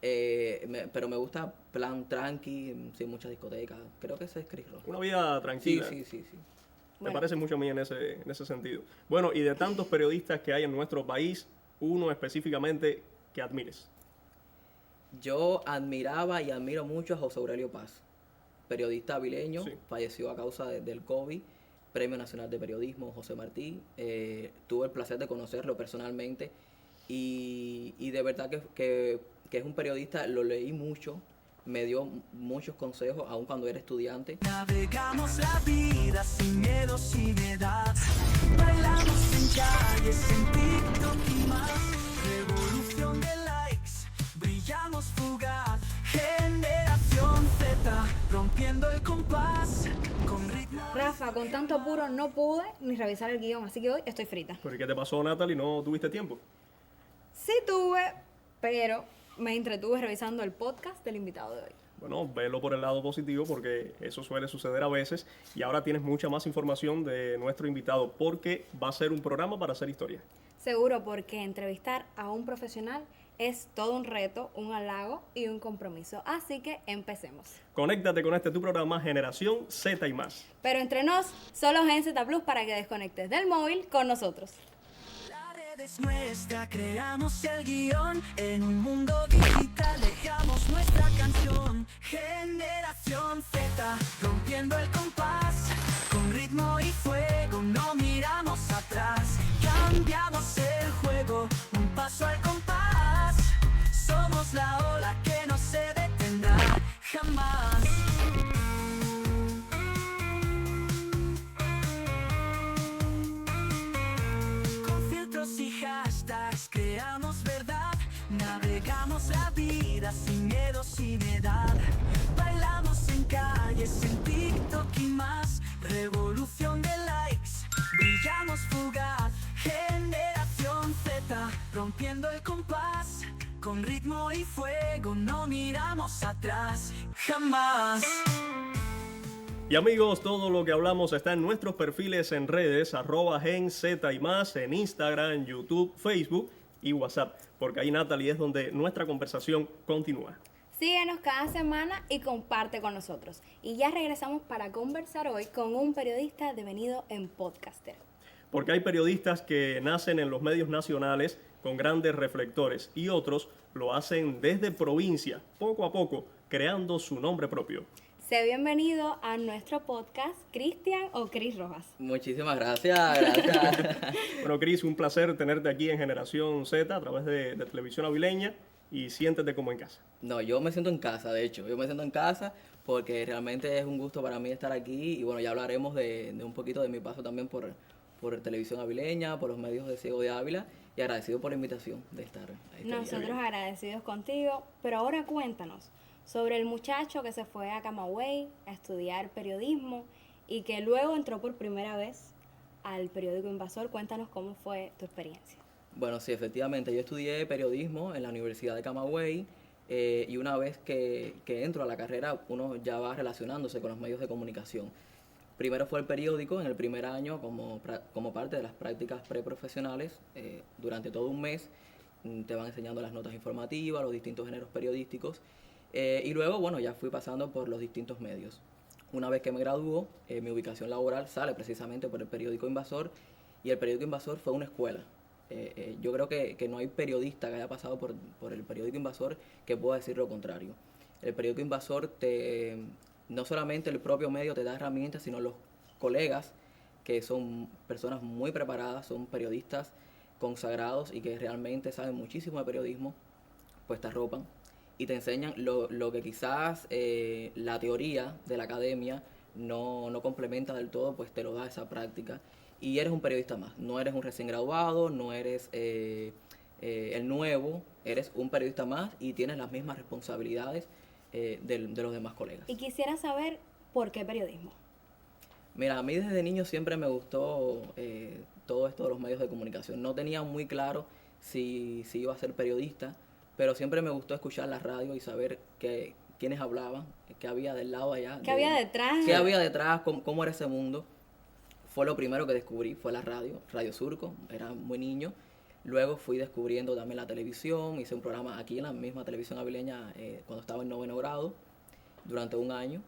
pero me gusta plan tranqui, sin muchas discotecas. Creo que ese es Chris Rock. Una vida Sí, tranquila. sí. Me Bueno. parece mucho a mí en ese sentido. Bueno, y de tantos periodistas que hay en nuestro país, uno específicamente que admires. Yo admiraba y admiro mucho a José Aurelio Paz, periodista avileño, Sí. falleció a causa del COVID, Premio Nacional de Periodismo, José Martí. Tuve el placer de conocerlo personalmente y de verdad que es un periodista, lo leí mucho, me dio muchos consejos, aun cuando era estudiante. Navegamos la vida sin miedo, sin edad. Bailamos en calles, en TikTok y más. Revolución de likes, brillamos fugaz. Generación Z, rompiendo el compás. Con ritmo. Rafa, con tanto apuro no pude ni revisar el guión, así que hoy estoy frita. ¿Pero qué te pasó, Natalie? ¿No tuviste tiempo? Sí tuve, pero me entretuve revisando el podcast del invitado de hoy. Bueno, velo por el lado positivo porque eso suele suceder a veces y ahora tienes mucha más información de nuestro invitado porque va a ser un programa para hacer historia. Seguro, porque entrevistar a un profesional es todo un reto, un halago y un compromiso. Así que empecemos. Conéctate con tu programa Generación Z y más. Pero entre nos, solo Gen Z Plus para que desconectes del móvil con nosotros. La red es nuestra, creamos el guión. En un mundo digital dejamos nuestra canción. Generación Z, rompiendo el compás. Con ritmo y fuego, no miramos atrás. Cambiamos el juego, un paso al compás. Somos la ola que no se detendrá jamás. Con filtros y hashtags creamos verdad. Navegamos la vida sin miedo, sin edad. Bailamos en calles, en TikTok y más. Revolución de likes, brillamos fugaz. Generación Z, rompiendo el compás. Con ritmo y fuego, no miramos atrás jamás. Y amigos, todo lo que hablamos está en nuestros perfiles en redes, @GenZ y más, en Instagram, YouTube, Facebook y WhatsApp, porque ahí, Natalie, es donde nuestra conversación continúa. Síguenos cada semana y comparte con nosotros. Y ya regresamos para conversar hoy con un periodista devenido en podcaster. Porque hay periodistas que nacen en los medios nacionales con grandes reflectores y otros lo hacen desde provincia, poco a poco, creando su nombre propio. Sé bienvenido a nuestro podcast, Cristian o Cris Rojas. Muchísimas gracias. Bueno, Cris, un placer tenerte aquí en Generación Z a través de Televisión Avileña y siéntete como en casa. No, yo me siento en casa, de hecho. Yo me siento en casa porque realmente es un gusto para mí estar aquí. Y bueno, ya hablaremos de un poquito de mi paso también por Televisión Avileña, por los medios de Ciego de Ávila. Y agradecido por la invitación de estar ahí. Nosotros agradecidos contigo, pero ahora cuéntanos sobre el muchacho que se fue a Camagüey a estudiar periodismo y que luego entró por primera vez al periódico Invasor. Cuéntanos cómo fue tu experiencia. Bueno, sí, efectivamente. Yo estudié periodismo en la Universidad de Camagüey y una vez que entro a la carrera, uno ya va relacionándose con los medios de comunicación. Primero fue el periódico en el primer año como parte de las prácticas preprofesionales. Durante todo un mes te van enseñando las notas informativas, los distintos géneros periodísticos. Y luego, bueno, ya fui pasando por los distintos medios. Una vez que me graduó, mi ubicación laboral sale precisamente por el periódico Invasor y el periódico Invasor fue una escuela. Yo creo que no hay periodista que haya pasado por el periódico Invasor que pueda decir lo contrario. El periódico Invasor no solamente el propio medio te da herramientas, sino los colegas que son personas muy preparadas, son periodistas consagrados y que realmente saben muchísimo de periodismo, pues te arropan y te enseñan lo que quizás la teoría de la academia no complementa del todo, pues te lo da esa práctica. Y eres un periodista más, no eres un recién graduado, no eres el nuevo, eres un periodista más y tienes las mismas responsabilidades de los demás colegas. Y quisiera saber por qué periodismo. Mira, a mí desde niño siempre me gustó todo esto de los medios de comunicación. No tenía muy claro si iba a ser periodista, pero siempre me gustó escuchar la radio y saber quiénes hablaban, qué había del lado allá. ¿Qué había detrás? ¿Qué había detrás? Cómo era ese mundo? Fue lo primero que descubrí, fue la radio, Radio Surco, era muy niño. Luego fui descubriendo también la televisión, hice un programa aquí en la misma televisión avileña cuando estaba en 9º grado, durante un año.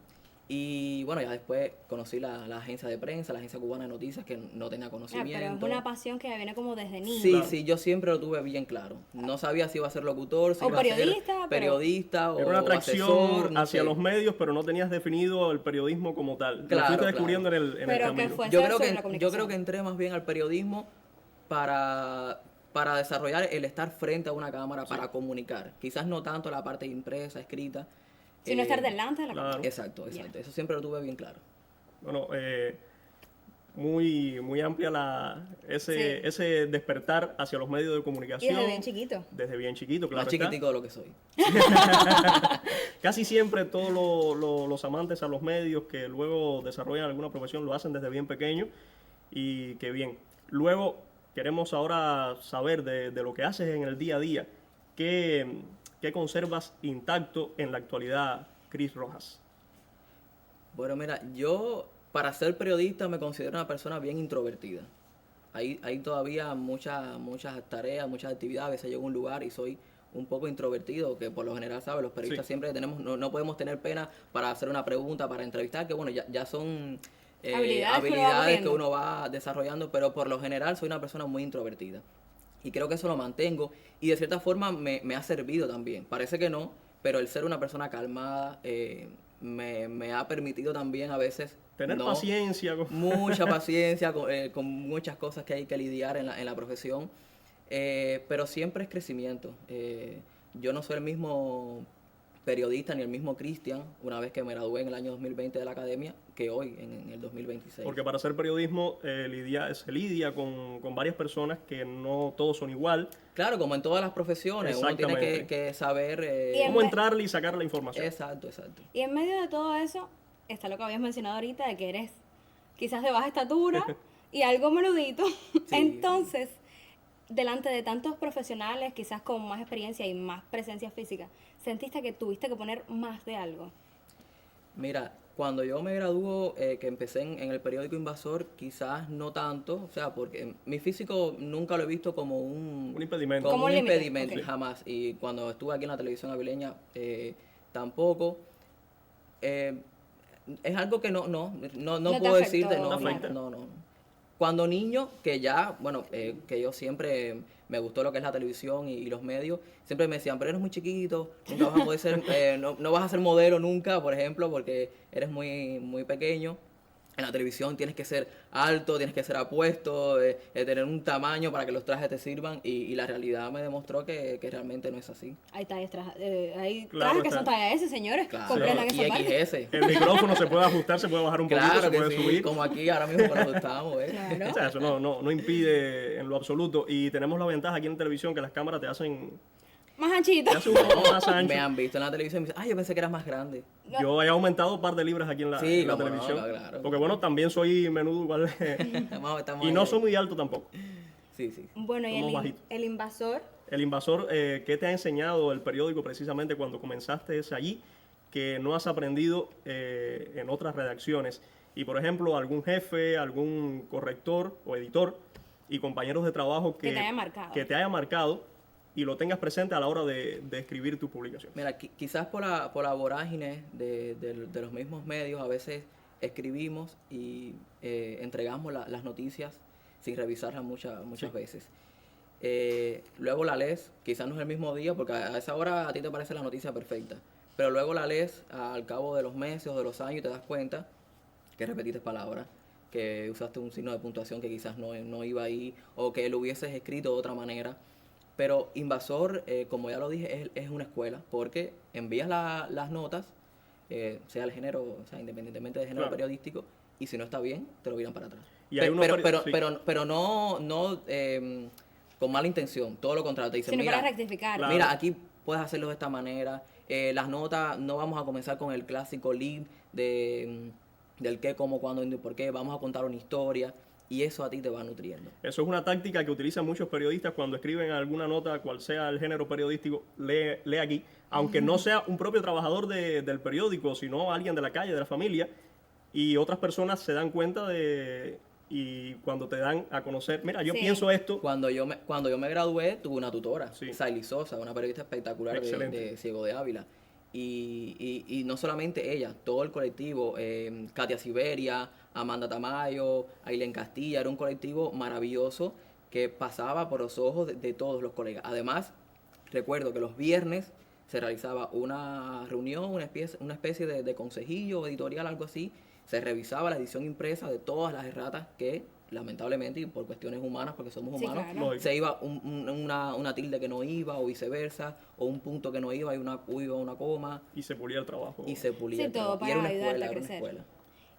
Y bueno, ya después conocí la agencia de prensa, la agencia cubana de noticias, que no tenía conocimiento. Pero es una pasión que viene como desde niño. Sí, sí, yo siempre lo tuve bien claro. No sabía si iba a ser locutor, si O iba a periodista, ser pero- periodista o Era una atracción asesor, no hacia sé. los medios, pero no tenías definido el periodismo como tal. Lo Claro, fuiste claro. descubriendo en el Pero ¿qué camino. fue? Yo Eso creo, sobre la yo comunicación. creo que entré más bien al periodismo para desarrollar el estar frente a una cámara, para comunicar. Quizás no tanto la parte impresa, escrita. Sino eh, estar delante de la claro. cámara. Exacto, exacto. Eso siempre lo tuve bien claro. Bueno, muy amplia Sí. ese despertar hacia los medios de Y comunicación. desde bien chiquito. Desde bien chiquito, claro Más está. chiquitico de lo que soy. Casi siempre todos los amantes a los medios que luego desarrollan alguna profesión lo hacen desde bien pequeño y qué bien. Luego queremos ahora saber de lo que haces en el día a día. ¿Qué conservas intacto en la actualidad, Chris Rojas? Bueno, mira, yo para ser periodista me considero una persona bien introvertida. Hay todavía muchas tareas, muchas actividades. A veces llego a un lugar y soy un poco introvertido, que por lo general, ¿sabes? Los periodistas Sí. siempre no podemos tener pena para hacer una pregunta, para entrevistar, que bueno, ya son Habilidades que uno va habilidades que puliendo. uno va desarrollando, pero por lo general soy una persona muy introvertida. Y creo que eso lo mantengo y de cierta forma me ha servido también. Parece que no, pero el ser una persona calmada me ha permitido también a veces Tener no, paciencia. mucha paciencia con muchas cosas que hay que lidiar en la profesión, pero siempre es crecimiento. Yo no soy el mismo periodista ni el mismo Cristian una vez que me gradué en el año 2020 de la academia que hoy en el 2026. Porque para hacer periodismo se lidia con varias personas que no todos son igual. Claro, como en todas las profesiones, uno tiene Exactamente. que saber... Y en Cómo ve- entrarle y sacar la información. exacto, exacto. Y en medio de todo eso, está lo que habías mencionado ahorita, de que eres quizás de baja estatura y algo menudito. Entonces, delante de tantos profesionales, quizás con más experiencia y más presencia física, ¿sentiste que tuviste que poner más de algo? Mira, cuando yo me graduó, que empecé en el periódico Invasor, quizás no tanto, o sea, porque mi físico nunca lo he visto como Un impedimento. Como un un límite, impedimento, ok. jamás. Y cuando estuve aquí en la televisión avileña, tampoco. Es algo que no te puedo decirte, afectó, no, claro. no. Cuando niño, que ya, bueno, que yo siempre me gustó lo que es la televisión y los medios, siempre me decían, pero eres muy chiquito, nunca vas a poder ser, no vas a ser modelo nunca, por ejemplo, porque eres muy pequeño. En la televisión tienes que ser alto, tienes que ser apuesto, tener un tamaño para que los trajes te sirvan, y la realidad me demostró que realmente no es así. Hay tallas, hay Claro trajes que está. son talla S, señores. Claro, Comprendan y esa parte. XS. El micrófono se puede ajustar, se puede bajar un poquito, Claro se que puede sí, subir. como aquí ahora mismo cuando estamos, Claro. O sea, eso no impide en lo absoluto. Y tenemos la ventaja aquí en televisión que las cámaras te hacen Más anchito. un poco más ancho. Me han visto en la televisión y me dicen, ay, yo pensé que eras más grande. Yo he aumentado un par de libras aquí en la, Sí, en la cómo no, televisión. claro. Porque bueno, también soy menudo igual. Estamos Y no ahí. soy muy alto tampoco. Sí, sí. Bueno, y Somos bajitos. el invasor, El Invasor, ¿qué te ha enseñado el periódico precisamente cuando comenzaste allí que no has aprendido en otras redacciones? Y por ejemplo, algún jefe, algún corrector o editor y compañeros de trabajo Que te haya marcado. que te haya marcado y lo tengas presente a la hora de escribir tu publicación. Mira, quizás por la vorágine de los mismos medios, a veces escribimos y entregamos las noticias sin revisarlas muchas veces. Luego la lees, quizás no es el mismo día, porque a esa hora a ti te parece la noticia perfecta, pero luego la lees al cabo de los meses o de los años y te das cuenta que repetiste palabras, que usaste un signo de puntuación que quizás no iba ahí, o que lo hubieses escrito de otra manera. Pero Invasor, como ya lo dije, es una escuela, porque envías las notas, sea el género, o sea, independientemente del género Claro. periodístico, y si no está bien, te lo viran para atrás. Y hay unos sí. Pero no con mala intención, todo lo contrario, te dicen, sino mira, para rectificar. Claro. mira, aquí puedes hacerlo de esta manera, las notas no vamos a comenzar con el clásico lead del qué, cómo, cuándo, dónde y por qué, vamos a contar una historia, y eso a ti te va nutriendo. Eso es una táctica que utilizan muchos periodistas cuando escriben alguna nota, cual sea el género periodístico, lee aquí, aunque no sea un propio trabajador del periódico, sino alguien de la calle, de la familia, y otras personas se dan cuenta de y cuando te dan a conocer, mira, yo Sí. pienso esto, Cuando yo me gradué, tuve una tutora, Sí. Saily Sosa, una periodista espectacular Excelente. de Ciego de Ávila. Y no solamente ella, todo el colectivo, Katia Siberia, Amanda Tamayo, Aileen Castilla, era un colectivo maravilloso que pasaba por los ojos de todos los colegas. Además, recuerdo que los viernes se realizaba una reunión, una especie de consejillo editorial, algo así. Se revisaba la edición impresa de todas las erratas que, lamentablemente, y por cuestiones humanas, porque somos Sí, humanos, claro. Lógico. se iba una tilde que no iba, o viceversa, o un punto que no iba y iba una coma, y se pulía el trabajo. y se pulía Sí, el todo trabajo. para Y era una ayudarte escuela, a era una crecer. escuela.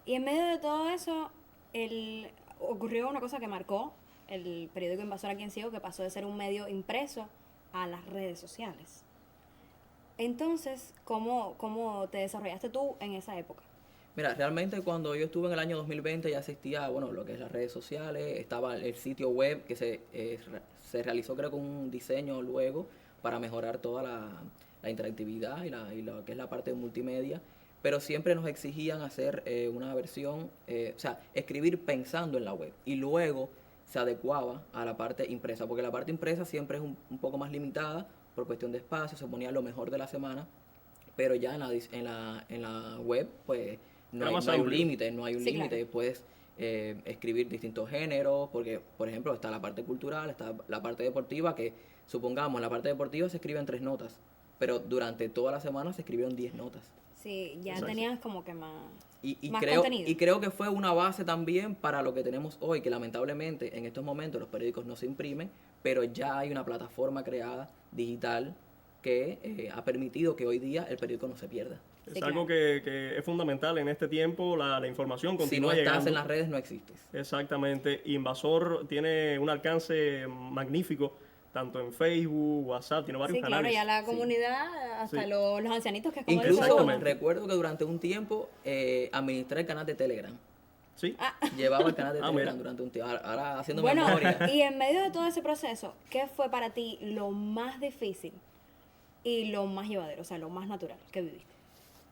Y en medio de todo eso, ocurrió una cosa que marcó el periódico Invasor aquí en Ciego, que pasó de ser un medio impreso a las redes sociales. Entonces, ¿cómo te desarrollaste tú en esa época? Mira, realmente cuando yo estuve en el año 2020 ya existía, bueno, lo que es las redes sociales, estaba el sitio web que se realizó creo con un diseño luego para mejorar toda la interactividad y lo que es la parte de multimedia, pero siempre nos exigían hacer una versión, o sea, escribir pensando en la web y luego se adecuaba a la parte impresa, porque la parte impresa siempre es un poco más limitada por cuestión de espacio, se ponía lo mejor de la semana, pero ya en la web, pues no Era hay, más no hay un amplio. límite, no hay un Sí, límite. claro. Puedes escribir distintos géneros, porque, por ejemplo, está la parte cultural, está la parte deportiva, que supongamos, en la parte deportiva se escriben 3 notas, pero durante toda la semana se escribieron 10 notas. Sí, ya Exacto. tenías como que más, Y más creo, contenido. y creo que fue una base también para lo que tenemos hoy, que lamentablemente en estos momentos los periódicos no se imprimen, pero ya hay una plataforma creada digital que ha permitido que hoy día el periódico no se pierda. Es Sí, algo que es fundamental en este tiempo, la información Si no continúa estás llegando. en las redes, no existes. Exactamente. Invasor tiene un alcance magnífico, tanto en Facebook, WhatsApp, tiene varios Sí, claro, canales. ya la Sí. comunidad, hasta Sí. los ancianitos, que es como Incluso dice uno. Exactamente. recuerdo que durante un tiempo administré el canal de Telegram. Sí, Llevaba el canal de Ah, Telegram mira. durante un tiempo. Ahora haciendo Bueno, memoria. y en medio de todo ese proceso, ¿qué fue para ti lo más difícil y lo más llevadero, o sea, lo más natural que viviste?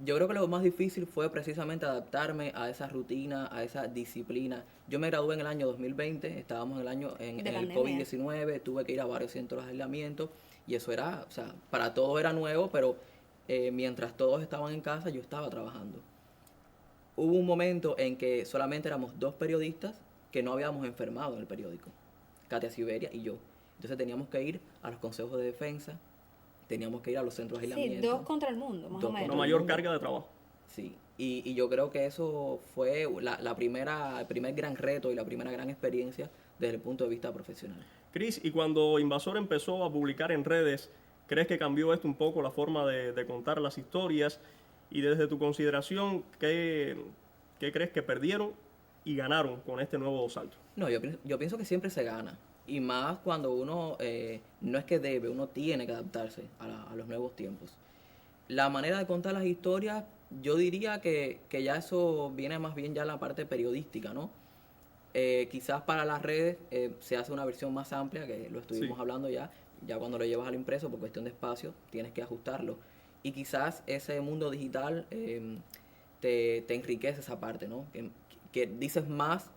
Yo creo que lo más difícil fue precisamente adaptarme a esa rutina, a esa disciplina. Yo me gradué en el año 2020, estábamos en el año en De el pandemia. COVID-19, tuve que ir a varios centros de aislamiento y eso era, o sea, para todos era nuevo, pero mientras todos estaban en casa, yo estaba trabajando. Hubo un momento en que solamente éramos 2 periodistas que no habíamos enfermado en el periódico, Katia Siberia y yo. Entonces teníamos que ir a los consejos de defensa, teníamos que ir a los centros de Sí, aislamiento. 2 contra el mundo, más Dos o menos. una todo el mayor mundo. carga de trabajo. Sí, y yo creo que eso fue el primer gran reto y la primera gran experiencia desde el punto de vista profesional. Chris, y cuando Invasor empezó a publicar en redes, ¿crees que cambió esto un poco la forma de contar las historias? Y desde tu consideración, ¿qué crees que perdieron y ganaron con este nuevo salto? No, yo pienso que siempre se gana. Y más cuando uno no es que debe, uno tiene que adaptarse a los nuevos tiempos. La manera de contar las historias, yo diría que ya eso viene más bien ya en la parte periodística, ¿no? Quizás para las redes se hace una versión más amplia, que lo estuvimos Sí. hablando ya cuando lo llevas al impreso, por cuestión de espacio, tienes que ajustarlo. Y quizás ese mundo digital te enriquece esa parte, ¿no? Que dices más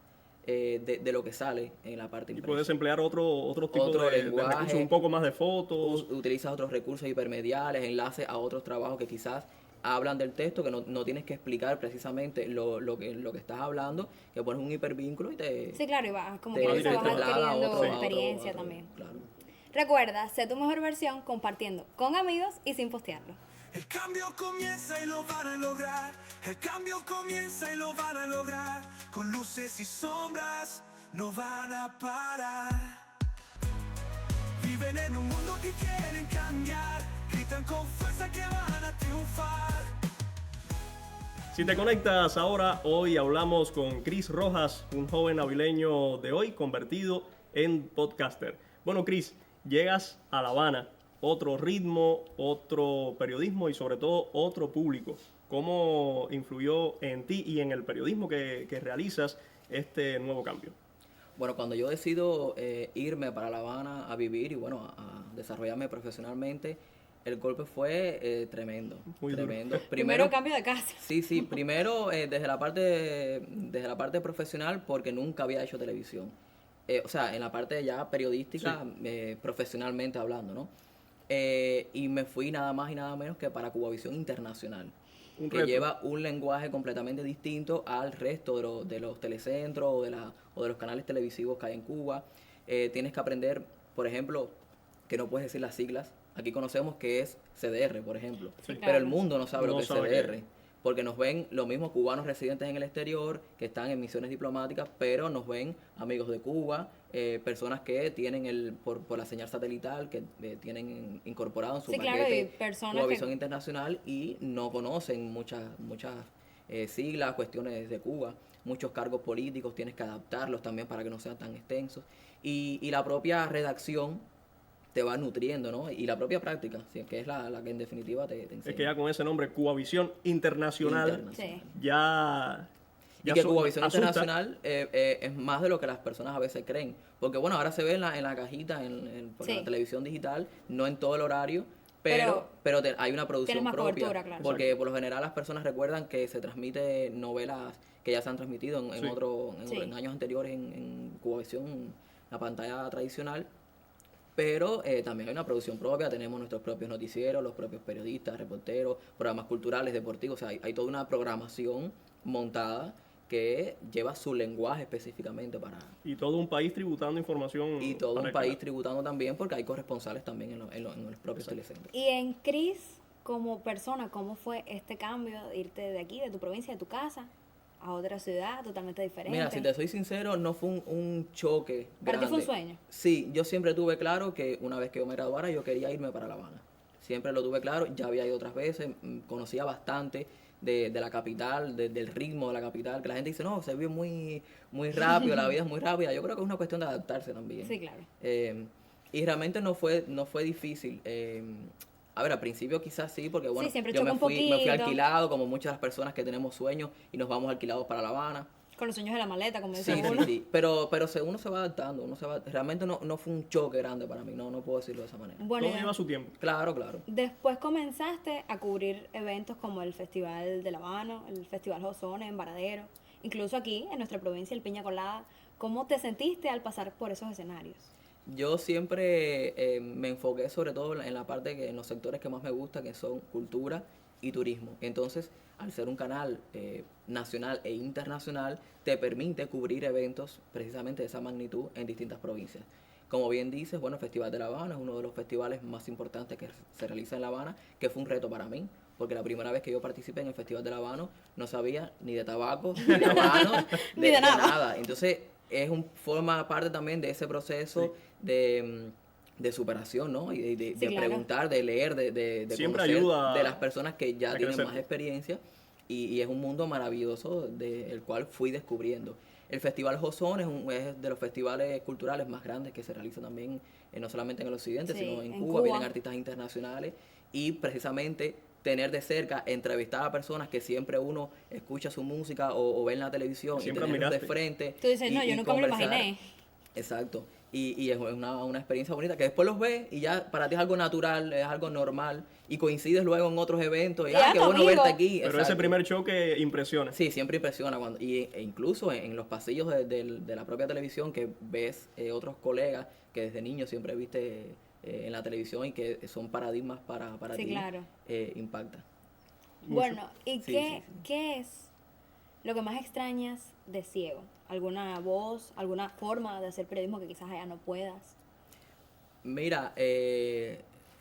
de lo que sale en la parte Y impresa. puedes emplear otro tipo Otro de lenguaje. recursos, un poco más de fotos. Utilizas otros recursos hipermediales, enlaces a otros trabajos que quizás hablan del texto, que no tienes que explicar precisamente lo que estás hablando, que pones un hipervínculo y te, Sí, claro, y vas como te- que va eso te vas directo. traslada a adquiriendo otro- a otro- experiencia a otro- también. Claro. Recuerda, sé tu mejor versión compartiendo con amigos y sin postearlo. El cambio comienza y lo van a lograr. El cambio comienza y lo van a lograr. Con luces y sombras no van a parar. Viven en un mundo que quieren cambiar. Gritan con fuerza que van a triunfar. Si te conectas ahora, hoy hablamos con Chris Rojas, un joven avileño de hoy convertido en podcaster. Bueno, Chris, llegas a La Habana, otro ritmo, otro periodismo y sobre todo otro público. ¿Cómo influyó en ti y en el periodismo que realizas este nuevo cambio? Bueno, cuando yo decido irme para La Habana a vivir y bueno, a desarrollarme profesionalmente, El golpe fue tremendo, Muy duro. tremendo. Primero cambio de casa. Sí, sí, primero desde la parte profesional porque nunca había hecho televisión. O sea, en la parte ya periodística, profesionalmente hablando, ¿no? Y me fui nada más y nada menos que para Cubavisión Internacional, Un que reto. lleva un lenguaje completamente distinto al resto de los telecentros o de los canales televisivos que hay en Cuba. Tienes que aprender, por ejemplo, que no puedes decir las siglas. Aquí conocemos que es CDR, por ejemplo, Sí, pero claro. el mundo no sabe lo No que es sabe CDR. qué. Porque nos ven los mismos cubanos residentes en el exterior, que están en misiones diplomáticas, pero nos ven amigos de Cuba, personas que tienen por la señal satelital, que tienen incorporado en su Sí, claro, y paquete personas Cubavisión que... Internacional y no conocen muchas siglas, cuestiones de Cuba, muchos cargos políticos, tienes que adaptarlos también para que no sean tan extensos. Y la propia redacción te va nutriendo, ¿no? Y la propia práctica, sí, que es la que en definitiva te enseña. Es que ya con ese nombre, Cubavisión Internacional, Internacional. Sí. ya... Y ya que Cubavisión asusta. Internacional es más de lo que las personas a veces creen. Porque bueno, ahora se ve en la cajita, por Sí. la televisión digital, no en todo el horario, pero hay una producción tienes más propia. cobertura, claro. Porque por lo general las personas recuerdan que se transmite novelas que ya se han transmitido en Sí. Sí. en años anteriores en Cubavisión, la pantalla tradicional. Pero también hay una producción propia, tenemos nuestros propios noticieros, los propios periodistas, reporteros, programas culturales, deportivos, o sea, hay toda una programación montada que lleva su lenguaje específicamente para... Y todo un país tributando información. Y todo para un el país canal. tributando también porque hay corresponsales también en los propios telecentros. Y en Cris, como persona, ¿cómo fue este cambio de irte de aquí, de tu provincia, de tu casa, a otra ciudad totalmente diferente? Mira, si te soy sincero, no fue un choque ¿Para ti grande. fue un sueño? Sí, yo siempre tuve claro que una vez que yo me graduara, yo quería irme para La Habana. Siempre lo tuve claro, ya había ido otras veces, conocía bastante de la capital, del ritmo de la capital, que la gente dice, no, se vive muy, muy rápido, la vida es muy rápida. Yo creo que es una cuestión de adaptarse también. Sí, claro. Y realmente no fue difícil. A ver, al principio quizás sí, porque bueno, siempre yo choca me un fui poquito. alquilado, como muchas personas que tenemos sueños y nos vamos alquilados para La Habana. Con los sueños de la maleta, como Sí, dice sí, uno. sí. Pero uno se va adaptando, realmente no fue un choque grande para mí, no puedo decirlo de esa manera. Bueno, Todo lleva su tiempo. Claro, claro. después comenzaste a cubrir eventos como el Festival de La Habana, el Festival Josone en Varadero, incluso aquí en nuestra provincia, el Piña Colada. ¿Cómo te sentiste al pasar por esos escenarios? Yo siempre me enfoqué sobre todo en la parte en los sectores que más me gusta, que son cultura y turismo. Entonces, al ser un canal nacional e internacional, te permite cubrir eventos precisamente de esa magnitud en distintas provincias. Como bien dices, bueno, el Festival de La Habana es uno de los festivales más importantes que se realiza en La Habana, que fue un reto para mí, porque la primera vez que yo participé en el Festival de La Habana no sabía ni de tabaco, ni de habano, Ni de nada. Entonces, forma parte también de ese proceso de superación, ¿no? Y de Sí, claro. preguntar, de leer, de Siempre conocer ayuda de las personas que ya a tienen crecer. más experiencia y es un mundo maravilloso del cual fui descubriendo. El Festival Josón es de los festivales culturales más grandes que se realizan también, no solamente en el occidente, Sí, sino en en Cuba, Cuba. vienen artistas internacionales y precisamente tener de cerca, entrevistar a personas que siempre uno escucha su música o ve en la televisión Siempre y tenerlos de admiraste. frente. Tú dices, y- no, yo y nunca me lo conversar. imaginé. Exacto. Y es una experiencia bonita que después los ves y ya para ti es algo natural, es algo normal y coincides luego en otros eventos y Ya, qué tu bueno amigo. verte aquí. Pero ese Exacto. primer choque impresiona. Sí, siempre impresiona e incluso en los pasillos de la propia televisión que ves otros colegas que desde niños siempre viste en la televisión y que son paradigmas para Sí, ti, claro. impacta. Mucho. Bueno, ¿y Sí, qué, sí, sí. qué es lo que más extrañas de Ciego? ¿Alguna voz, alguna forma de hacer periodismo que quizás allá no puedas? Mira,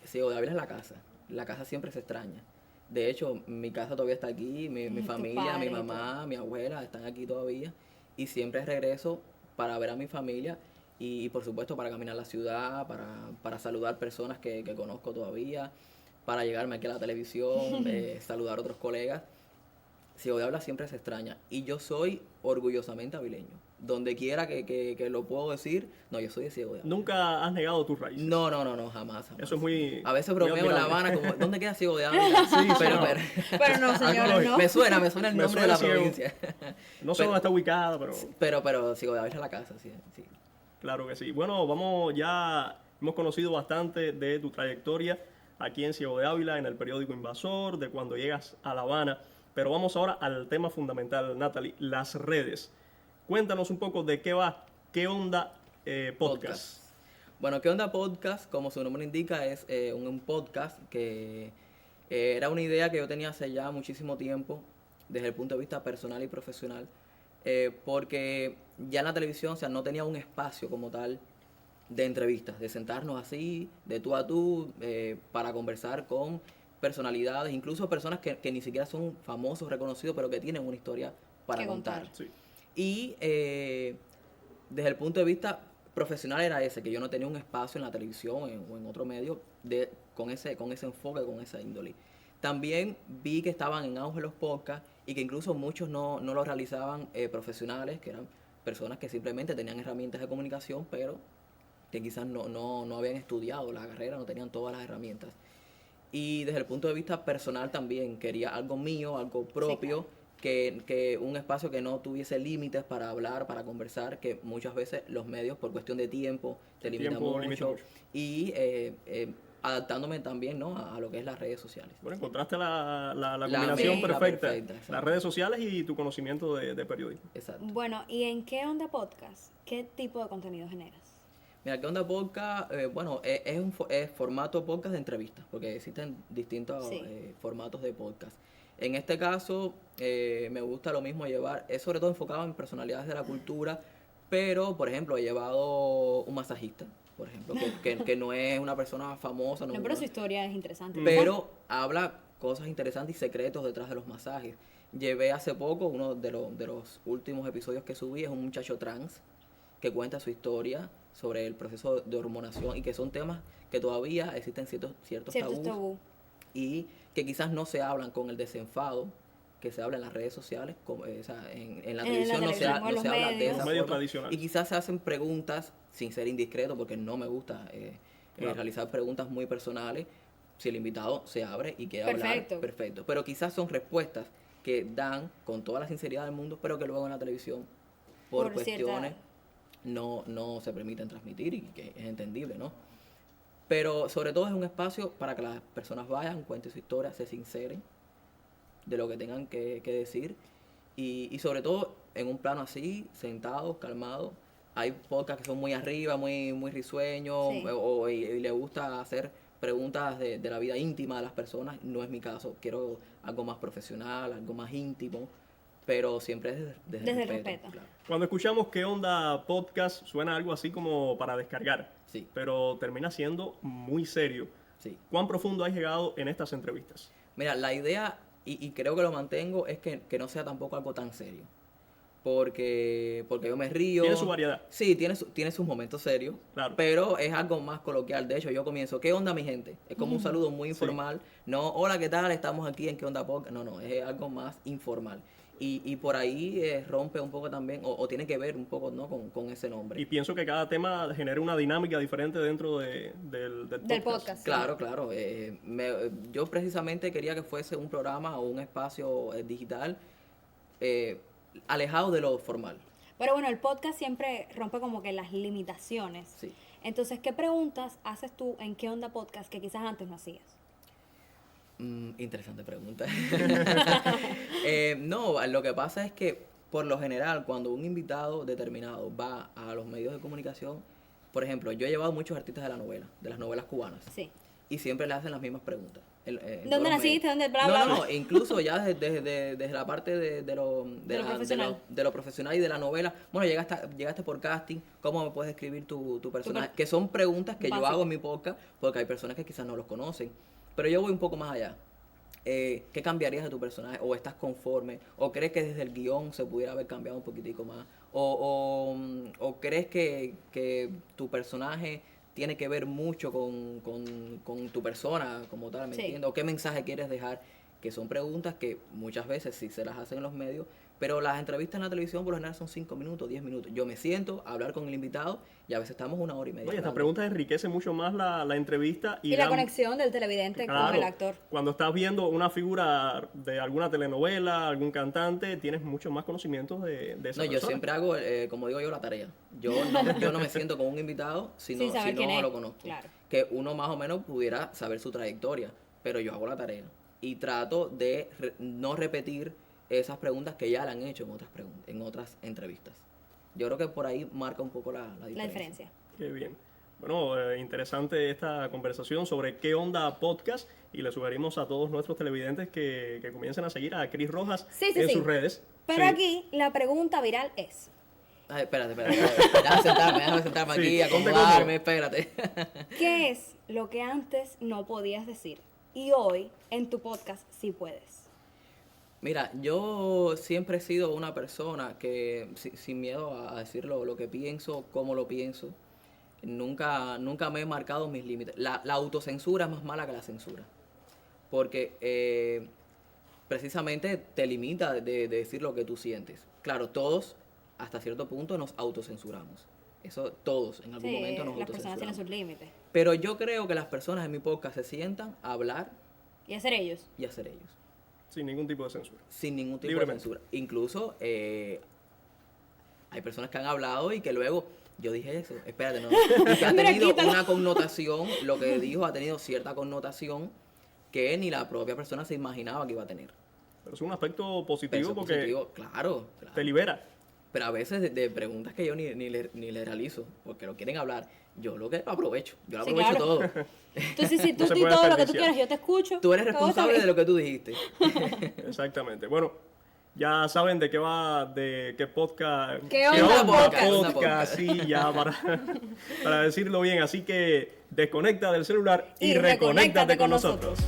Ciego de Ávila es la casa. La casa siempre se extraña. De hecho, mi casa todavía está aquí, mi Tu familia, padre mi y todo. mamá, mi abuela están aquí todavía. Y siempre regreso para ver a mi familia y por supuesto para caminar la ciudad, para saludar personas que conozco todavía, para llegarme aquí a la televisión, saludar a otros colegas. Ciego de Ávila siempre se extraña. Y yo soy orgullosamente avileño. Donde quiera que lo puedo decir, no, yo soy de Ciego de Ávila. Nunca has negado tus raíces. No, jamás. Eso es muy. A veces muy bromeo en La admirable. Habana como, ¿dónde queda Ciego de Ávila? Sí, pero, no. Pero no, señores, Arqueológico. no. me suena el Me nombre de suena la Ciego. provincia. No sé dónde está ubicada, pero pero Ciego de Ávila es la casa, sí. claro que sí. Bueno, ya hemos conocido bastante de tu trayectoria. aquí en Ciego de Ávila, en el periódico Invasor, de cuando llegas a La Habana. Pero vamos ahora al tema fundamental, Natalie, las redes. Cuéntanos un poco de qué va, qué onda podcast. Bueno, ¿qué onda podcast? Como su nombre indica, es un podcast que era una idea que yo tenía hace ya muchísimo tiempo, desde el punto de vista personal y profesional, porque ya en la televisión, o sea, no tenía un espacio como tal de entrevistas, de sentarnos así, de tú a tú, para conversar con personalidades, incluso personas que ni siquiera son famosos, reconocidos, pero que tienen una historia para contar. Sí. Y desde el punto de vista profesional era ese, que yo no tenía un espacio en la televisión o en otro medio con ese enfoque, con esa índole. También vi que estaban en auge los podcasts y que incluso muchos no los realizaban profesionales, que eran personas que simplemente tenían herramientas de comunicación, pero que quizás no habían estudiado la carrera, no tenían todas las herramientas. Y desde el punto de vista personal también quería algo mío, algo propio, que un espacio que no tuviese límites para hablar, para conversar, que muchas veces los medios por cuestión de tiempo te limitan mucho. Y adaptándome también, ¿no?, a lo que es las redes sociales. Bueno, encontraste la combinación perfecta. Las redes sociales y tu conocimiento de periodismo. Exacto. Bueno, ¿y en qué onda podcast? ¿Qué tipo de contenido generas? Mira, ¿qué onda podcast? Bueno, es formato podcast de entrevistas, porque existen distintos formatos de podcast. En este caso, me gusta lo mismo llevar, es sobre todo enfocado en personalidades de la cultura, pero, por ejemplo, he llevado un masajista, por ejemplo, que no es una persona famosa. No, pero su historia es interesante. Pero habla cosas interesantes y secretos detrás de los masajes. Llevé hace poco, uno de los últimos episodios que subí, es un muchacho trans que cuenta su historia sobre el proceso de hormonación y que son temas que todavía existen ciertos tabús y que quizás no se hablan con el desenfado que se habla en las redes sociales, o sea, en la televisión no se habla de esa forma. Y quizás se hacen preguntas sin ser indiscreto, porque no me gusta realizar preguntas muy personales. Si el invitado se abre y quiere hablar, perfecto. Pero quizás son respuestas que dan con toda la sinceridad del mundo, pero que luego en la televisión, por cuestiones, no se permiten transmitir, y que es entendible, ¿no? Pero sobre todo es un espacio para que las personas vayan, cuenten su historia, se sinceren de lo que tengan que decir, y sobre todo en un plano así, sentados, calmados. Hay podcasts que son muy arriba, muy risueños, y le gusta hacer preguntas de la vida íntima de las personas. No es mi caso, quiero algo más profesional, algo más íntimo, pero siempre es desde el respeto. Claro. Cuando escuchamos ¿Qué onda podcast? Suena algo así como para descargar, sí, pero termina siendo muy serio. Sí. ¿Cuán profundo has llegado en estas entrevistas? Mira, la idea, y creo que lo mantengo, es que no sea tampoco algo tan serio. Porque yo me río. Tiene su variedad. Sí, tiene sus momentos serios, claro, pero es algo más coloquial. De hecho, yo comienzo, ¿qué onda, mi gente? Es como un saludo muy informal. No, hola, ¿qué tal? Estamos aquí en ¿Qué onda podcast? No, es algo más informal. Y por ahí rompe un poco también, o tiene que ver un poco, ¿no?, con ese nombre. Y pienso que cada tema genera una dinámica diferente dentro del podcast. Claro. Yo precisamente quería que fuese un programa o un espacio digital alejado de lo formal. Pero bueno, el podcast siempre rompe como que las limitaciones. Sí. Entonces, ¿qué preguntas haces tú en ¿Qué onda podcast que quizás antes no hacías? Interesante pregunta. No, lo que pasa es que por lo general cuando un invitado determinado va a los medios de comunicación, por ejemplo, yo he llevado muchos artistas de las novelas cubanas. Sí. Y siempre le hacen las mismas preguntas. ¿Dónde naciste? ¿Dónde bla, bla, bla? No, incluso ya desde la parte de lo profesional y de la novela. Bueno, llegaste por casting, ¿cómo me puedes describir tu personaje? Que son preguntas que yo hago en mi podcast, porque hay personas que quizás no los conocen. Pero yo voy un poco más allá. ¿Qué cambiarías de tu personaje? ¿O estás conforme? ¿O crees que desde el guión se pudiera haber cambiado un poquitico más? ¿O crees que tu personaje tiene que ver mucho con tu persona como tal, ¿me entiendes? ¿O qué mensaje quieres dejar? Que son preguntas que muchas veces sí se las hacen en los medios, pero las entrevistas en la televisión por lo general son 5 minutos, 10 minutos. Yo me siento a hablar con el invitado y a veces estamos 1 hora y media. Oye, esta pregunta enriquece mucho más la entrevista. Y la conexión del televidente con el actor. Cuando estás viendo una figura de alguna telenovela, algún cantante, tienes mucho más conocimientos de esa persona. Yo siempre hago, como digo yo, la tarea. Yo no me siento con un invitado si no lo conozco. Claro. que uno más o menos pudiera saber su trayectoria, pero yo hago la tarea y trato de no repetir esas preguntas que ya le han hecho en otras entrevistas. Yo creo que por ahí marca un poco la diferencia. La diferencia. Qué bien. Bueno, interesante esta conversación sobre qué onda podcast y le sugerimos a todos nuestros televidentes que comiencen a seguir a Cris Rojas en sus redes. Pero Sí. aquí la pregunta viral es, Ay, espérate. Déjame sentarme Sí, aquí, ponte acomodarme, espérate. ¿qué es lo que antes no podías decir y hoy en tu podcast sí puedes? Mira, yo siempre he sido una persona que, sin miedo a decir lo que pienso, cómo lo pienso, nunca me he marcado mis límites. La autocensura es más mala que la censura, porque precisamente te limita de decir lo que tú sientes. Claro, todos hasta cierto punto nos autocensuramos. Eso todos en algún Sí, momento nos las personas tienen autocensuramos. sus límites. Pero yo creo que las personas en mi podcast se sientan a hablar Y hacer ellos. y hacer ellos. Sin ningún tipo de censura. Sin ningún tipo Libremente. de censura. Incluso hay personas que han hablado y que luego yo dije eso, espérate, no. Y que ha Mira, tenido quítalo. una connotación, lo que dijo ha tenido cierta connotación que ni la propia persona se imaginaba que iba a tener. Pero es un aspecto positivo Pero eso porque positivo, claro. te libera. Pero a veces de preguntas que yo ni le realizo, porque lo quieren hablar, yo lo que aprovecho, yo lo Sí, aprovecho claro. todo. Entonces, si tú No se di puede todo lo que tú desperdiciar. quieras, yo te escucho. Tú eres todo está responsable bien. de lo que tú dijiste. Exactamente. Bueno, ya saben de qué va, de qué podcast. ¿Qué onda podcast? podcast, sí, ya para decirlo bien. Así que desconecta del celular y, Y reconéctate con nosotros.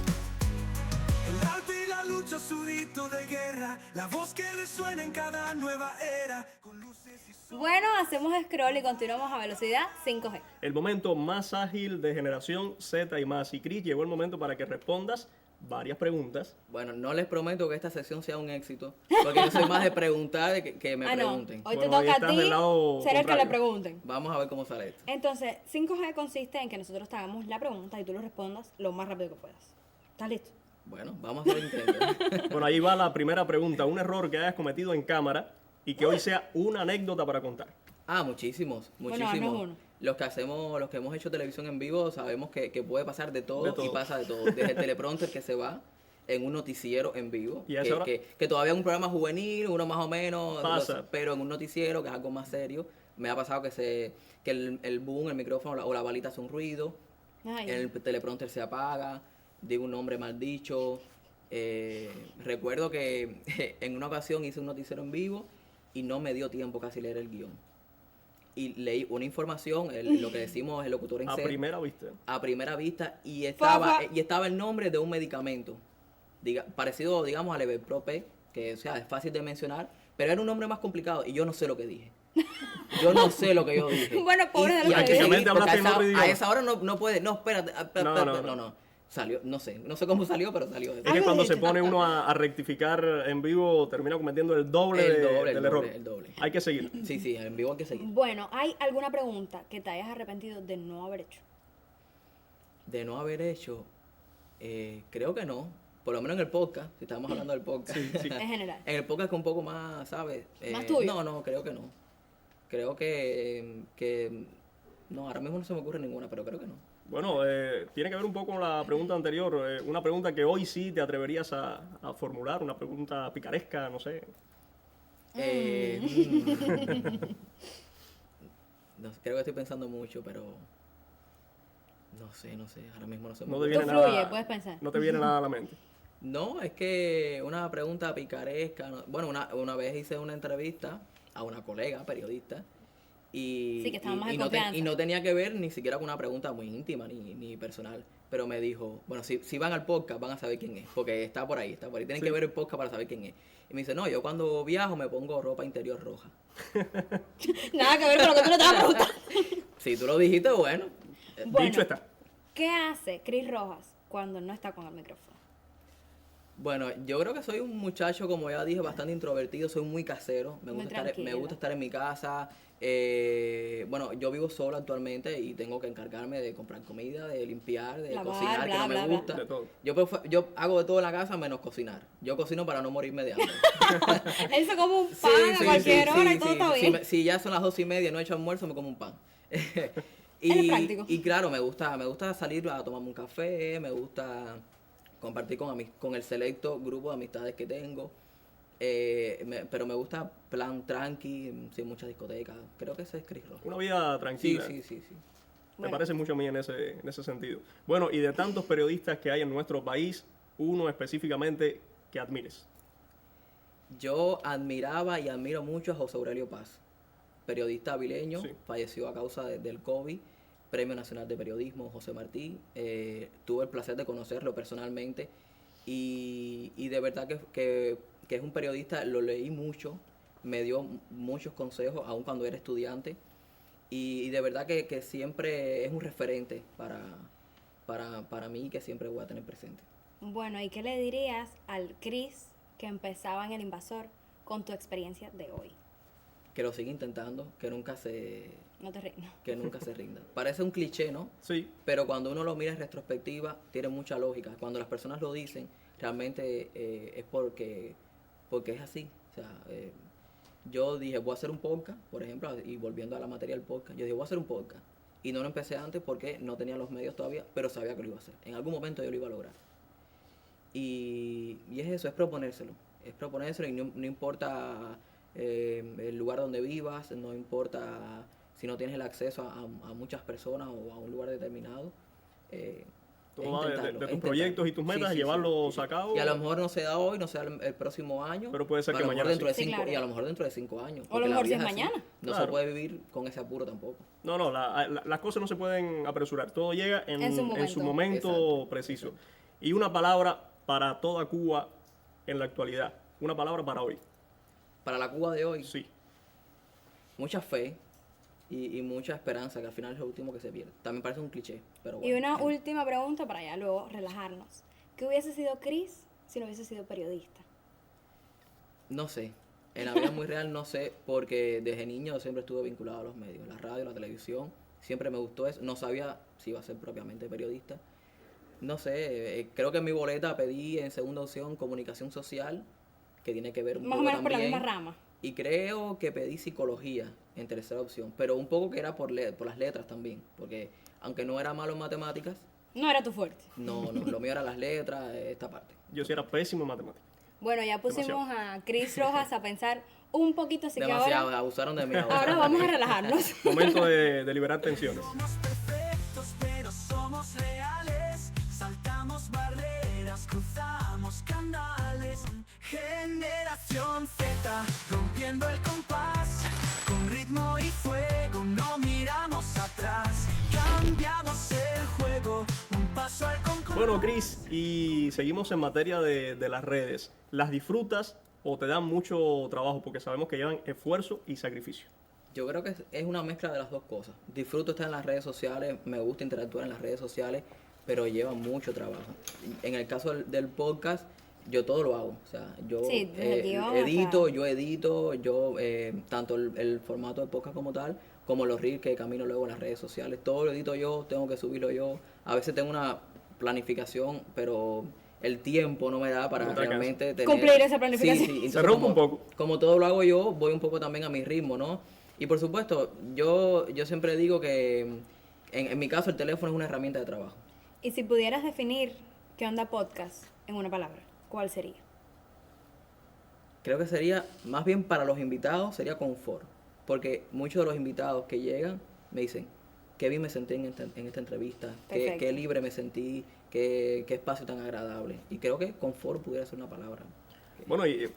El arte y la lucha, su grito de guerra, la voz que resuena en cada nueva era, con luces y sombras. Bueno, hacemos scroll y continuamos a velocidad 5G. El momento más ágil de generación Z y más. Y Cris, llegó el momento para que respondas varias preguntas. Bueno, no les prometo que esta sesión sea un éxito, porque yo soy más de preguntar de que me pregunten. Hoy Bueno, ahí te toca estás a del ti lado ser el que le contrario. pregunten. Vamos a ver cómo sale esto. Entonces, 5G consiste en que nosotros te hagamos la pregunta y tú lo respondas lo más rápido que puedas. ¿Estás listo? Bueno, vamos a hacer el intento. Bueno, ahí va la primera pregunta. Un error que hayas cometido en cámara y que hoy sea una anécdota para contar. Ah, muchísimos. Bueno, haznos uno. Los que hemos hecho televisión en vivo, sabemos que puede pasar de todo, De todo. y pasa de todo. Desde el teleprompter que se va en un noticiero en vivo, ¿Y a esa hora? que todavía es un programa juvenil, uno más o menos, Pasa. pero en un noticiero que es algo más serio, me ha pasado que el boom, el micrófono o la balita hace un ruido, Ay, el teleprompter se apaga, digo un nombre mal dicho. Recuerdo que en una ocasión hice un noticiero en vivo y no me dio tiempo casi leer el guión. Y leí una información, lo que decimos el locutor en A set, primera vista. a primera vista, y Fafa. estaba el nombre de un medicamento, parecido, digamos, al Everpro P, que o sea, es fácil de mencionar, pero era un nombre más complicado y yo no sé lo que dije. Yo no sé lo que yo dije. Bueno, pobre de lo que Prácticamente porque hablaste en otro a idioma. esa hora no puede, no, espérate, No. no. Salió, no sé cómo salió, pero salió. Es que cuando se pone uno a rectificar en vivo, termina cometiendo el doble, del error. El doble. Hay que seguir. Sí, en vivo hay que seguir. Bueno, ¿hay alguna pregunta que te hayas arrepentido de no haber hecho? De no haber hecho, creo que no. Por lo menos en el podcast, si estamos hablando del podcast. Sí. En general. En el podcast que un poco más, ¿sabes? ¿Más tuyo? No, creo que no. Creo que no, ahora mismo no se me ocurre ninguna, pero creo que no. Bueno, tiene que ver un poco con la pregunta anterior. Una pregunta que hoy sí te atreverías a formular, una pregunta picaresca, no sé. No sé, creo que estoy pensando mucho, pero no sé, ahora mismo no se me No te ocurre. viene Tú fluye, nada, puedes pensar. no te viene nada a la mente. No, es que una pregunta picaresca. Bueno, una vez hice una entrevista a una colega periodista y, Sí, que estaba más en no confianza. y no tenía que ver ni siquiera con una pregunta muy íntima ni personal. Pero me dijo, bueno, si van al podcast van a saber quién es, porque está por ahí. Tienen Sí. que ver el podcast para saber quién es. Y me dice, no, yo cuando viajo me pongo ropa interior roja. Nada que ver con lo que tú le estabas preguntando. Si tú lo dijiste, bueno. Bueno. Dicho está. ¿Qué hace Cris Rojas cuando no está con el micrófono? Bueno, yo creo que soy un muchacho, como ya dije, bastante introvertido, soy muy casero, me Muy gusta, me tranquilo. gusta estar en mi casa. Bueno, yo vivo solo actualmente y tengo que encargarme de comprar comida, de limpiar, de Lavar, cocinar, bla, que no bla, me bla. gusta. De todo. Yo hago de todo en la casa menos cocinar. Yo cocino para no morirme de hambre. Él se come un pan Sí, a sí, cualquier sí, hora sí, y todo sí. está Si bien. si ya son las 2:30 y no he hecho almuerzo, me como un pan. Él es práctico. Y claro, me gusta salir a tomarme un café, me gusta compartir con el selecto grupo de amistades que tengo. Pero me gusta plan tranqui, sin muchas discotecas. Creo que ese es Chris Rojas. Una vida Sí, tranquila. sí. Me Bueno. parece mucho a mí en ese sentido. Bueno, y de tantos periodistas que hay en nuestro país, uno específicamente que admires. Yo admiraba y admiro mucho a José Aurelio Paz, periodista avileño, Sí. falleció a causa del COVID, Premio Nacional de Periodismo, José Martí. Tuve el placer de conocerlo personalmente y de verdad que es un periodista, lo leí mucho, me dio muchos consejos, aun cuando era estudiante, y de verdad que siempre es un referente para mí, que siempre voy a tener presente. Bueno, ¿y qué le dirías al Chris que empezaba en El Invasor con tu experiencia de hoy? Que lo siga intentando, que nunca se rinda. Parece un cliché, ¿no? Sí, Pero cuando uno lo mira en retrospectiva, tiene mucha lógica. Cuando las personas lo dicen, realmente es porque es así. O sea, yo dije, voy a hacer un podcast, por ejemplo, y volviendo a la materia del podcast, yo dije, voy a hacer un podcast. Y no lo empecé antes porque no tenía los medios todavía, pero sabía que lo iba a hacer. En algún momento yo lo iba a lograr. Y es eso, es proponérselo. Es proponérselo y no importa el lugar donde vivas, no importa si no tienes el acceso a muchas personas o a un lugar determinado. todo va de tus intentarlo. proyectos y tus metas, llevarlos a cabo. Y a lo mejor no se da hoy, no se da el próximo año. Pero puede ser a que lo mejor mañana dentro de sí. Sí, 5 claro. Y a lo mejor dentro de 5 años. O a lo porque la mejor vida si es así. mañana. No Claro. se puede vivir con ese apuro tampoco. No, las cosas no se pueden apresurar. Todo llega en su su momento. momento Exacto. preciso. Y una palabra para toda Cuba en la actualidad. Una palabra para hoy. Para la Cuba de hoy, Sí. mucha fe y mucha esperanza, que al final es lo último que se pierde. También parece un cliché, pero Y bueno. una última pregunta para ya luego relajarnos. ¿Qué hubiese sido Chris si no hubiese sido periodista? No sé. En la vida muy real no sé, porque desde niño siempre estuve vinculado a los medios, la radio, la televisión. Siempre me gustó eso. No sabía si iba a ser propiamente periodista. No sé, creo que en mi boleta pedí en segunda opción comunicación social, que tiene que ver un Más o poco menos por la también. misma rama. Y creo que pedí psicología en tercera opción, pero un poco que era por las letras también, porque aunque no era malo en matemáticas, No era tu fuerte. no, lo mío era las letras, esta parte. Yo sí era pésimo en matemáticas. Bueno, ya pusimos a Chris Rojas a pensar un poquito, así que Demasiado, ahora, abusaron de mí ahora vamos a relajarnos. Momento de liberar tensiones. Somos perfectos, pero somos reales. Saltamos barreras, cruzamos canales. Generación Z, rompiendo el compás. Con ritmo y fuego, no miramos atrás. Cambiamos el juego, un paso al concurso. Bueno, Chris, y seguimos en materia de las redes. ¿Las disfrutas o te dan mucho trabajo? Porque sabemos que llevan esfuerzo y sacrificio. Yo creo que es una mezcla de las dos cosas. Disfruto estar en las redes sociales, me gusta interactuar en las redes sociales, pero lleva mucho trabajo. En el caso del podcast, yo todo lo hago. O sea, yo Sí, desde el guión edito, hasta- yo tanto el formato de podcast como tal, como los reels que camino luego en las redes sociales. Todo lo edito yo, tengo que subirlo yo. A veces tengo una planificación, pero el tiempo no me da para No te alcanza. realmente tener... Cumplir esa planificación. Sí, Se rompe un poco. Como todo lo hago yo, voy un poco también a mi ritmo, ¿no? Y por supuesto, yo siempre digo que en mi caso el teléfono es una herramienta de trabajo. Y si pudieras definir qué onda podcast en una palabra, ¿cuál sería? Creo que sería, más bien para los invitados, sería confort. Porque muchos de los invitados que llegan me dicen, qué bien me sentí en esta entrevista, Perfecto. qué libre me sentí, qué espacio tan agradable. Y creo que confort pudiera ser una palabra. Bueno, y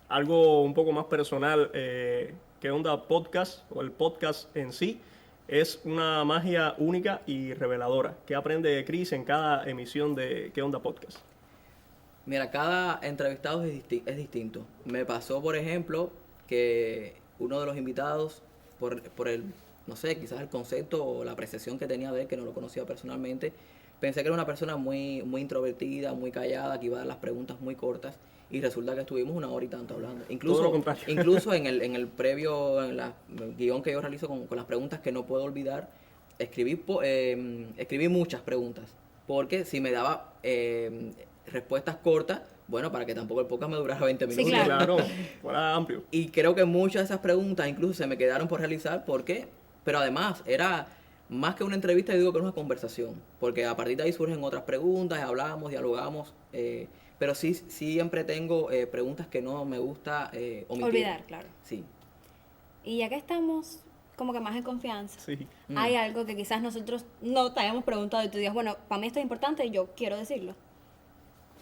algo un poco más personal, ¿qué onda podcast o el podcast en sí? Es una magia única y reveladora. ¿Qué aprende Chris en cada emisión de ¿Qué onda podcast? Mira, cada entrevistado es distinto. Me pasó, por ejemplo, que uno de los invitados, por el, no sé, quizás el concepto o la apreciación que tenía de él, que no lo conocía personalmente, pensé que era una persona muy introvertida, muy callada, que iba a dar las preguntas muy cortas, y resulta que estuvimos 1 hora y tanto hablando. Todo lo contrario. Incluso en el previo, en el guión que yo realizo con las preguntas que no puedo olvidar, escribí muchas preguntas, porque si me daba respuestas cortas, bueno, para que tampoco el podcast me durara 20 Sí, minutos. claro. Claro, fuera amplio. Y creo que muchas de esas preguntas incluso se me quedaron por realizar, ¿por qué? Pero además, era más que una entrevista, yo digo que es una conversación, porque a partir de ahí surgen otras preguntas, hablamos, dialogamos, pero sí siempre tengo preguntas que no me gusta omitir. Olvidar, claro. Sí. Y ya que estamos como que más en confianza, Sí. hay algo que quizás nosotros no te hayamos preguntado y tú digas, bueno, para mí esto es importante y yo quiero decirlo.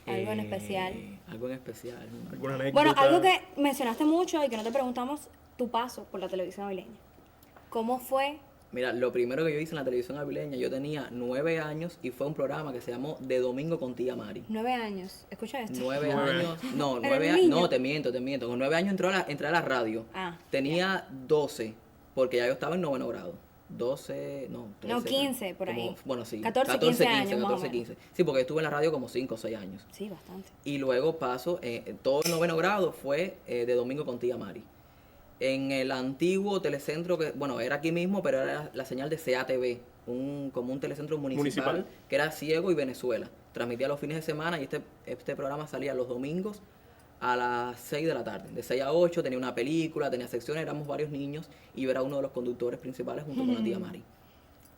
Algo en especial. Algo en especial. ¿Alguna anécdota? Bueno, algo que mencionaste mucho y que no te preguntamos, tu paso por la televisión avileña. ¿Cómo fue? Mira, lo primero que yo hice en la televisión avileña, yo tenía 9 años y fue un programa que se llamó De Domingo con Tía Mari. 9 años. Escucha esto. 9 Nueve. años, no, ¿Era 9 un años, niño? no, te miento. Con 9 años entré a la radio. Ah, Tenía 12, porque ya yo estaba en noveno grado. 12, no, 13, No, 15 por como- ahí. Bueno, sí. 14, 15 años, más o 14, menos. 15. Sí, porque estuve en la radio como 5 o 6 años. Sí, bastante. Y luego paso, todo el noveno grado fue de Domingo con Tía Mari. En el antiguo telecentro, que bueno, era aquí mismo, pero era la señal de CATV, como un telecentro municipal que era Ciego y Venezuela. Transmitía los fines de semana y este programa salía los domingos a las 6 de la tarde. De 6 a 8 tenía una película, tenía secciones, éramos varios niños y yo era uno de los conductores principales junto con la tía Mari.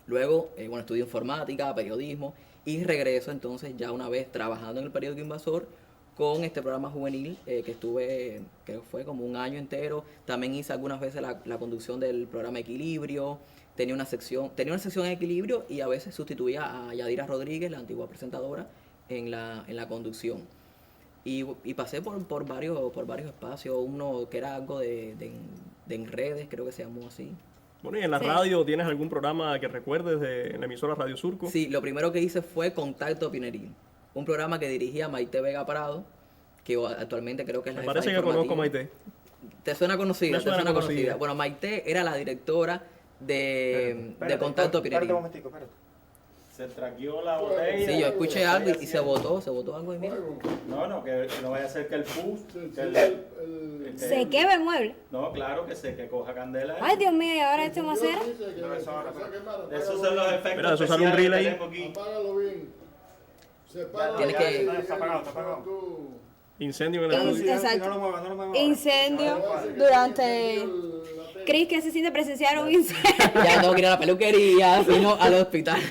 Luego, bueno, estudié informática, periodismo y regreso entonces ya una vez trabajando en el periódico Invasor con este programa juvenil que estuve, creo que fue como un año entero. También hice algunas veces la conducción del programa Equilibrio. Tenía una sección en Equilibrio y a veces sustituía a Yadira Rodríguez, la antigua presentadora, en la conducción. Y pasé por varios espacios, uno que era algo de en redes, creo que se llamó así. Bueno, ¿y en la Sí. radio tienes algún programa que recuerdes de la emisora Radio Surco? Sí, lo primero que hice fue Contacto Pioneril, un programa que dirigía Maite Vega Prado, que actualmente creo que es la Me jefa parece que conozco a informativa. Maite. ¿Te suena conocida? Me suena ¿Te suena conocida. conocida? Bueno, Maite era la directora de Contacto Espérate Pioneril. un momentico, espérate. Se traqueó la botella. Sí, yo escuché algo y se botó algo de mí. No, que no vaya a ser que el pus. Se quema el mueble. No, claro que coja candela. Ay, Dios mío, ¿y ahora esto va a hacer? No, esos son los efectos. Mira, eso sale un especiales reel que ahí. tenemos aquí. Apágalo bien. Separa Tienes que- Está apagado. Incendio en el In- estudio. Exacto. No lo muevas. Incendio durante... Chris, ¿qué se siente presenciar un incendio? Ya tengo que ir a la peluquería, sino al hospital.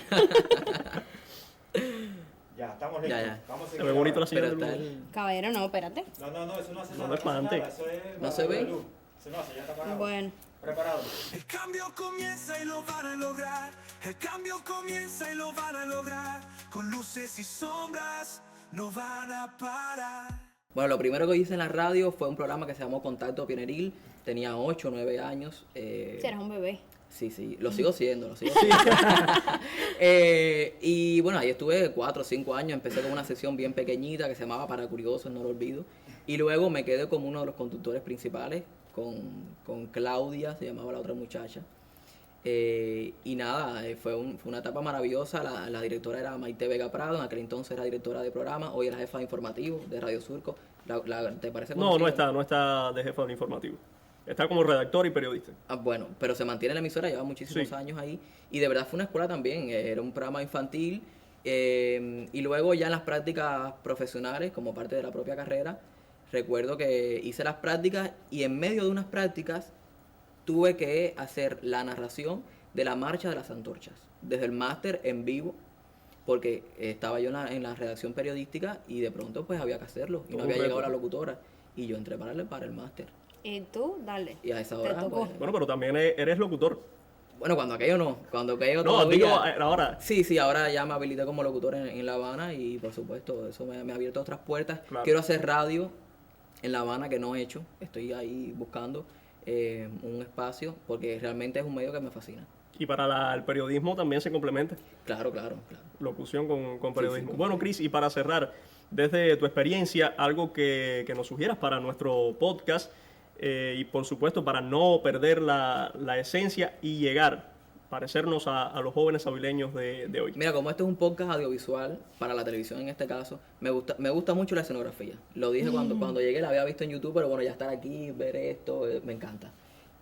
Ya, estamos listos. Ya. Vamos a Se seguir ve bonito la grabando. señal Pero de está luz. el... Caballero, no, espérate. No, eso no hace No nada. me espante. Eso es ¿No se ve? luz. Eso no hace, ya está apagado. Bueno. Preparado. El cambio comienza y lo van a lograr. El cambio comienza y lo van a lograr. Con luces y sombras no van a parar. Bueno, lo primero que hice en la radio fue un programa que se llamó Contacto Pioneril. Tenía 8 o 9 años. Si eres un bebé. Sí, lo sigo siendo, y bueno, ahí estuve 4 o 5 años, empecé con una sección bien pequeñita que se llamaba Para Curiosos, no lo olvido. Y luego me quedé como uno de los conductores principales, con Claudia, se llamaba la otra muchacha. Y nada, fue una etapa maravillosa. La directora era Maite Vega Prado, en aquel entonces era directora de programa, hoy es la jefa de informativo de Radio Surco. ¿Te parece No conocida? no está de jefa de informativo. Está como redactor y periodista. Bueno, pero se mantiene en la emisora, lleva muchísimos Sí. años ahí. Y de verdad fue una escuela también, era un programa infantil. Y luego ya en las prácticas profesionales, como parte de la propia carrera, recuerdo que hice las prácticas y en medio de unas prácticas tuve que hacer la narración de la marcha de las antorchas, desde el máster en vivo, porque estaba yo en la redacción periodística y de pronto pues había que hacerlo y no Todo había un llegado reto. la locutora y yo entré para el máster. Y tú, dale. Y a esa Te hora, tocó. pues, Bueno, pero también eres locutor. bueno, cuando aquello no, cuando aquello No, todavía... digo ahora. Sí, ahora ya me habilité como locutor en La Habana y por supuesto eso me ha abierto otras puertas. Claro. Quiero hacer radio en La Habana que no he hecho, estoy ahí buscando un espacio porque realmente es un medio que me fascina. Y para el periodismo también se complementa. Claro. Locución con periodismo. sí. Bueno, Cris, y para cerrar, desde tu experiencia, algo que nos sugieras para nuestro podcast y por supuesto para no perder la esencia y llegar, parecernos a los jóvenes avileños de hoy. Mira, como esto es un podcast audiovisual, para la televisión en este caso, me gusta mucho la escenografía. Lo dije cuando llegué, la había visto en YouTube, pero bueno, ya estar aquí, ver esto, me encanta.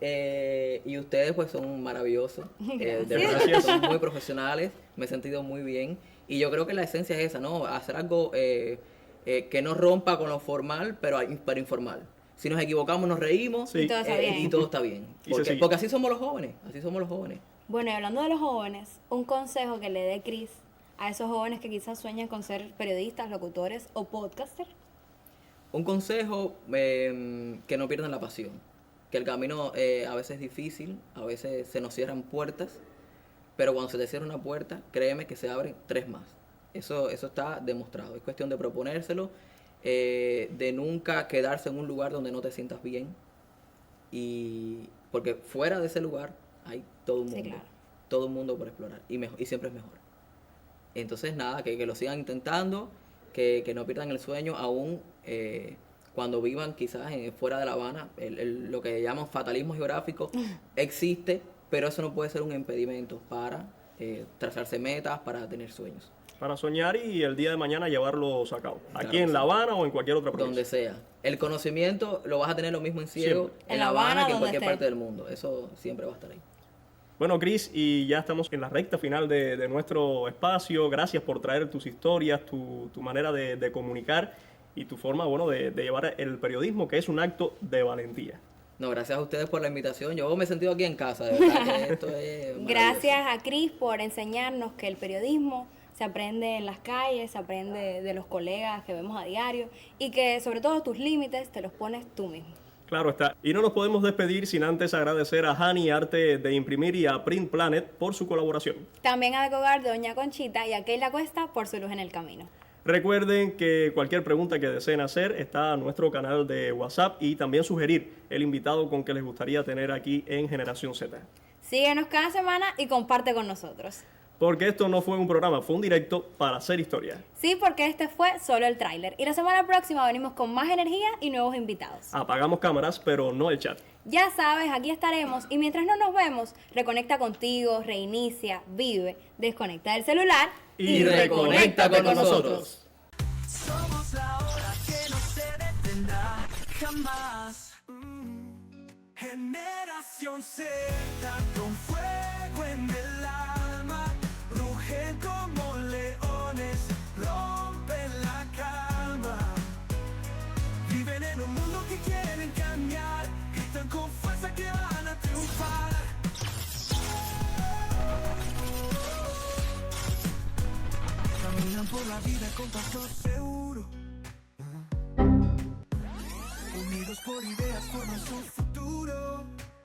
Y ustedes pues son maravillosos, de verdad que son muy profesionales, me he sentido muy bien. Y yo creo que la esencia es esa, ¿no? Hacer algo que no rompa con lo formal, pero informal. Si nos equivocamos, nos reímos Sí. Y todo está bien. y todo está bien. Y se sigue. Porque así somos los jóvenes, así somos los jóvenes. Bueno, y hablando de los jóvenes, un consejo que le dé Chris a esos jóvenes que quizás sueñan con ser periodistas, locutores o podcasters. Un consejo, que no pierdan la pasión. Que el camino a veces es difícil, a veces se nos cierran puertas, pero cuando se te cierra una puerta, créeme que se abren 3 más. Eso está demostrado. Es cuestión de proponérselo, de nunca quedarse en un lugar donde no te sientas bien. Y porque fuera de ese lugar hay todo un mundo. Sí, claro. Todo un mundo por explorar. Y siempre es mejor. Entonces, nada, que lo sigan intentando, que no pierdan el sueño, aún cuando vivan quizás fuera de La Habana. Lo que llaman fatalismo geográfico existe, pero eso no puede ser un impedimento para trazarse metas, para tener sueños. Para soñar y el día de mañana llevarlos a cabo. Claro Aquí que en sí. La Habana o en cualquier otra provincia. Donde sea. El conocimiento lo vas a tener lo mismo en Ciego, Siempre. en La Habana, que en donde cualquier esté. parte del mundo. Eso siempre va a estar ahí. Bueno, Chris, y ya estamos en la recta final de nuestro espacio. Gracias por traer tus historias, tu manera de comunicar y tu forma, bueno, de llevar el periodismo, que es un acto de valentía. No, gracias a ustedes por la invitación. Yo me he sentido aquí en casa, de verdad que esto es maravilloso. Gracias a Chris por enseñarnos que el periodismo se aprende en las calles, se aprende de los colegas que vemos a diario y que sobre todo tus límites te los pones tú mismo. Claro está. Y no nos podemos despedir sin antes agradecer a Hani Arte de Imprimir y a Print Planet por su colaboración. También a Decogar de Doña Conchita y a Keila Cuesta por su luz en el camino. Recuerden que cualquier pregunta que deseen hacer está en nuestro canal de WhatsApp y también sugerir el invitado con que les gustaría tener aquí en Generación Z. Síguenos cada semana y comparte con nosotros. Porque esto no fue un programa, fue un directo para hacer historia. Sí, porque este fue solo el tráiler. Y la semana próxima venimos con más energía y nuevos invitados. Apagamos cámaras, pero no el chat. Ya sabes, aquí estaremos y mientras no nos vemos, reconecta contigo, reinicia, vive, desconecta del celular Y reconéctate con nosotros. Somos la hora que no se detendrá jamás. Generación Z con fuego en el alma, rugen como leones, rompen la calma. Viven en un mundo que quieren cambiar, gritan con fuerza que van a triunfar. Caminan por la vida con paso seguro, unidos por ideas forman su futuro.